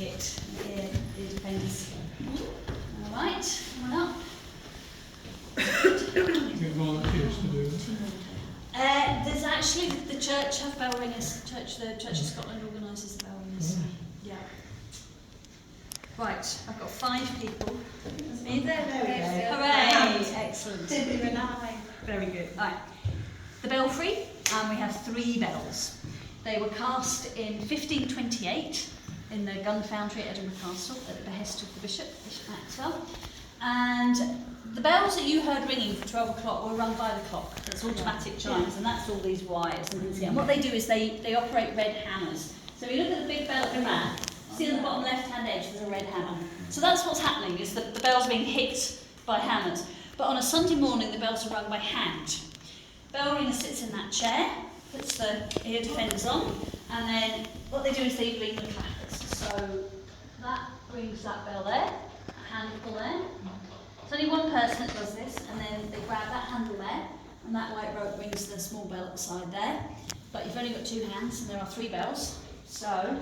kit, ear defenders. Alright, come on up. Get volunteers to do it. There's actually, the church have bell ringers. The Church of Scotland organises the bell ringers. Yeah. Right, I've got 5 people. Are you there? Hooray! Excellent. Very good. Right. The belfry, we have 3 bells. They were cast in 1528 in the gun foundry at Edinburgh Castle at the behest of the Bishop Maxwell. And the bells that you heard ringing for 12 o'clock were rung by the clock. That's automatic chimes, and that's all these wires. And what they do is they operate red hammers. So if you look at the big bell at the back, see on the bottom left-hand edge there's a red hammer. So that's what's happening, is that the bells are being hit by hammers. But on a Sunday morning, the bells are rung by hand. Bell ringer sits in that chair, puts the ear defenders on, and then what they do is they ring the clappers. So that rings that bell there, handle there. It's only one person that does this, and then they grab that handle there, and that white rope rings the small bell at the side there. But you've only got 2 hands, and there are 3 bells. So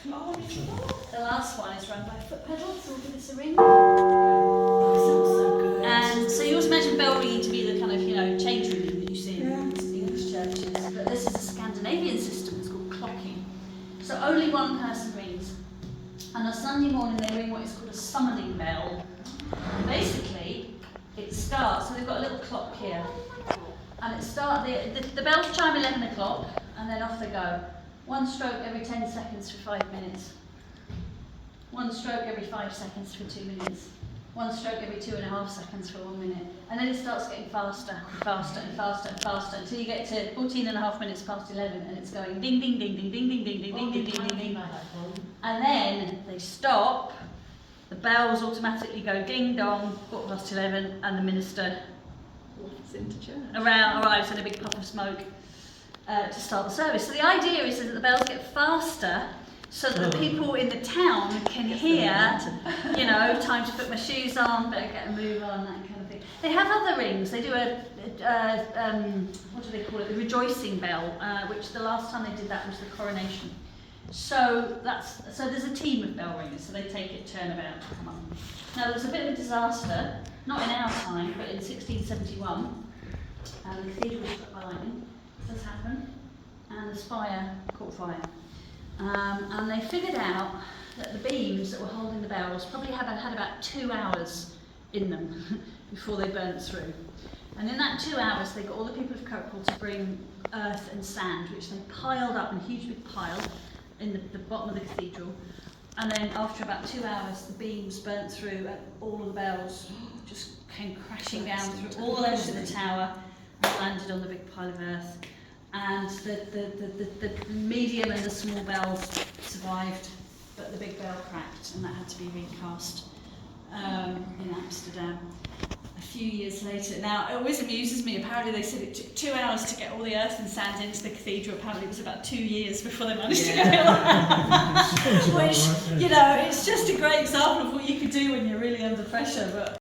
the last one is rung by a foot pedal, so we'll give this a ring. And so you always imagine bell ringing to be the kind of, change ringing that you see in English churches. But this is a Scandinavian system, it's called clocking. So only one person rings. And on Sunday morning they ring what is called a summoning bell. And basically, it starts, so they've got a little clock here. And it starts, the bells chime 11 o'clock, and then off they go. 1 stroke every 10 seconds for 5 minutes. 1 stroke every 5 seconds for 2 minutes. 1 stroke every 2.5 seconds for 1 minute. And then it starts getting faster and faster and faster and faster until you get to 14.5 minutes past 11, and it's going ding ding ding ding ding ding ding ding ding ding ding ding ding. And then they stop, the bells automatically go ding dong, 11:15, and the minister arrives in a big puff of smoke to start the service. So the idea is that the bells get faster so that the people in the town can hear, time to put my shoes on, better get a move on, that kind of thing. They have other rings. They do what do they call it? The rejoicing bell, which the last time they did that was the coronation. So there's a team of bell ringers, so they take it turnabout to come on. Now there was a bit of a disaster, not in our time, but in 1671, the cathedral was struck by lightning. This happened, and the spire caught fire. And they figured out that the beams that were holding the bells probably had about 2 hours in them before they burnt through. And in that 2 hours, they got all the people of Kirkwall to bring earth and sand, which they piled up in a huge big pile in the bottom of the cathedral. And then after about 2 hours, the beams burnt through, and all of the bells just came crashing down through all the length of the tower and landed on the big pile of earth. And the medium and the small bells survived, but the big bell cracked, and that had to be recast in Amsterdam a few years later. Now, it always amuses me, apparently they said it took 2 hours to get all the earth and sand into the cathedral. Apparently it was about 2 years before they managed to get it all. Which, it's just a great example of what you could do when you're really under pressure. But